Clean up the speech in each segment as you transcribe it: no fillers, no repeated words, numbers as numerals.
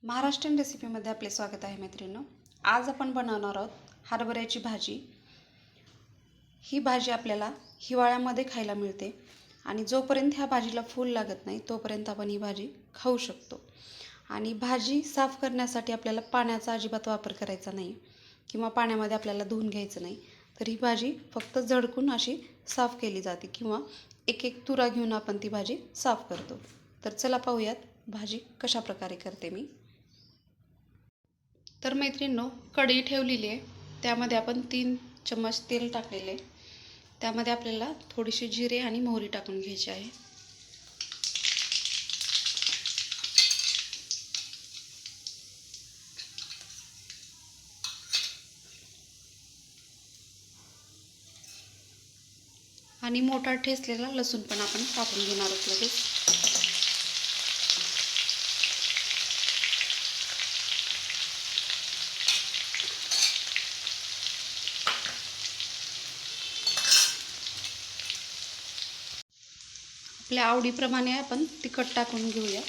महाराष्ट्रीयन रेसिपीमध्ये आपले स्वागत आहे मैत्रिणींनो। आज आपण बनवणार आहोत हरभऱ्याची भाजी। ही भाजी आपल्याला हिवाळ्यामध्ये खायला मिळते आणि जोपर्यंत ह्या भाजीला फूल लागत नाही तोपर्यंत आपण ही भाजी खाऊ शकतो। आणि भाजी साफ करण्यासाठी आपल्याला पाण्याचा अजिबात वापर करायचा नाही किंवा पाण्यामध्ये आपल्याला धुवून घ्यायचं नाही। तर ही भाजी फक्त झडकून अशी साफ केली जाते किंवा एक एक तुरा घेऊन आपण ती भाजी साफ करतो। तर चला पाहूयात भाजी कशा प्रकारे करते मी। तर मैत्रिणींनो, कढई ठेवलेली आहे, त्यामध्ये आपण 3 चम्मच तेल टाकलेले आहे। त्यामध्ये आपल्याला थोडीशी जिरे आणि मोहरी टाकून घ्यायची आहे। आणि मोठा ठेचलेला लसूण पण आपण टाकून घेणार आहोत लगेच। आपल्या आवडीप्रमाणे आपण तिखट टाकून घेऊया।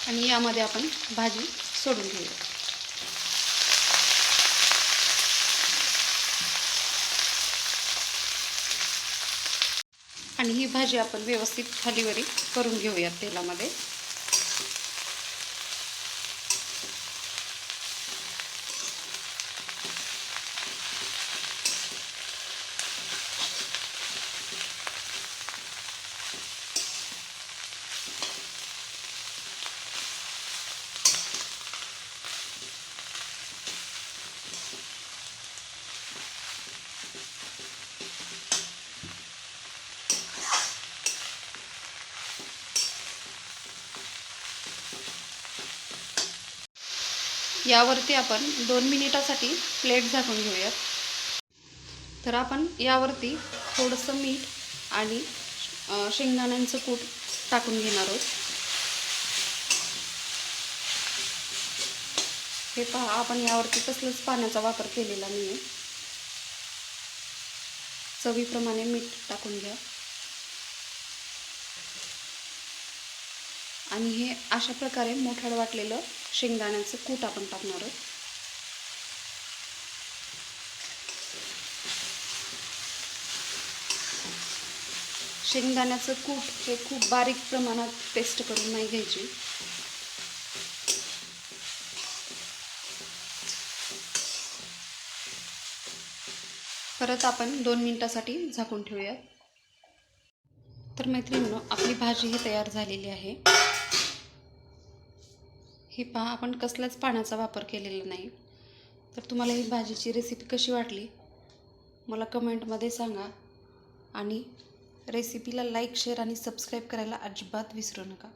आणि यामध्ये आपण भाजी सोडून घेऊया। आणि ही भाजी आपण व्यवस्थित खालीवरी करून घेऊया तेलामध्ये। यावरती आपण 2 मिनिटासाठी प्लेट झाकून घेऊया। तर आपण यावरती थोडंसं मीठ आणि शेंगदाण्यांचं कूट टाकून घेणार आहोत। हे पहा, आपण यावरती कसलंच पाण्याचा वापर केलेला नाही आहे। चवीप्रमाणे मीठ टाकून घ्या। आणि हे अशा प्रकारे मोठाड वाटलेलं शेंगदाण्याचं कूट आपण टाकणार आहोत। शेंगदाण्याचं कूट हे खूप बारीक प्रमाणात पेस्ट करून नाही घ्यायची। परत आपण 2 मिनिटासाठी झाकून ठेवूया। तर मैत्रिणींनो, आपली भाजी ही तयार झालेली आहे। ही पहा, आपण कसल्याच पाण्याचा वापर केलेला नाही। तर तुम्हाला ही भाजीची रेसिपी कशी वाटली मला कमेंटमध्ये सांगा। आणि रेसिपीला लाईक, शेअर आणि सबस्क्राईब करायला अजिबात विसरू नका।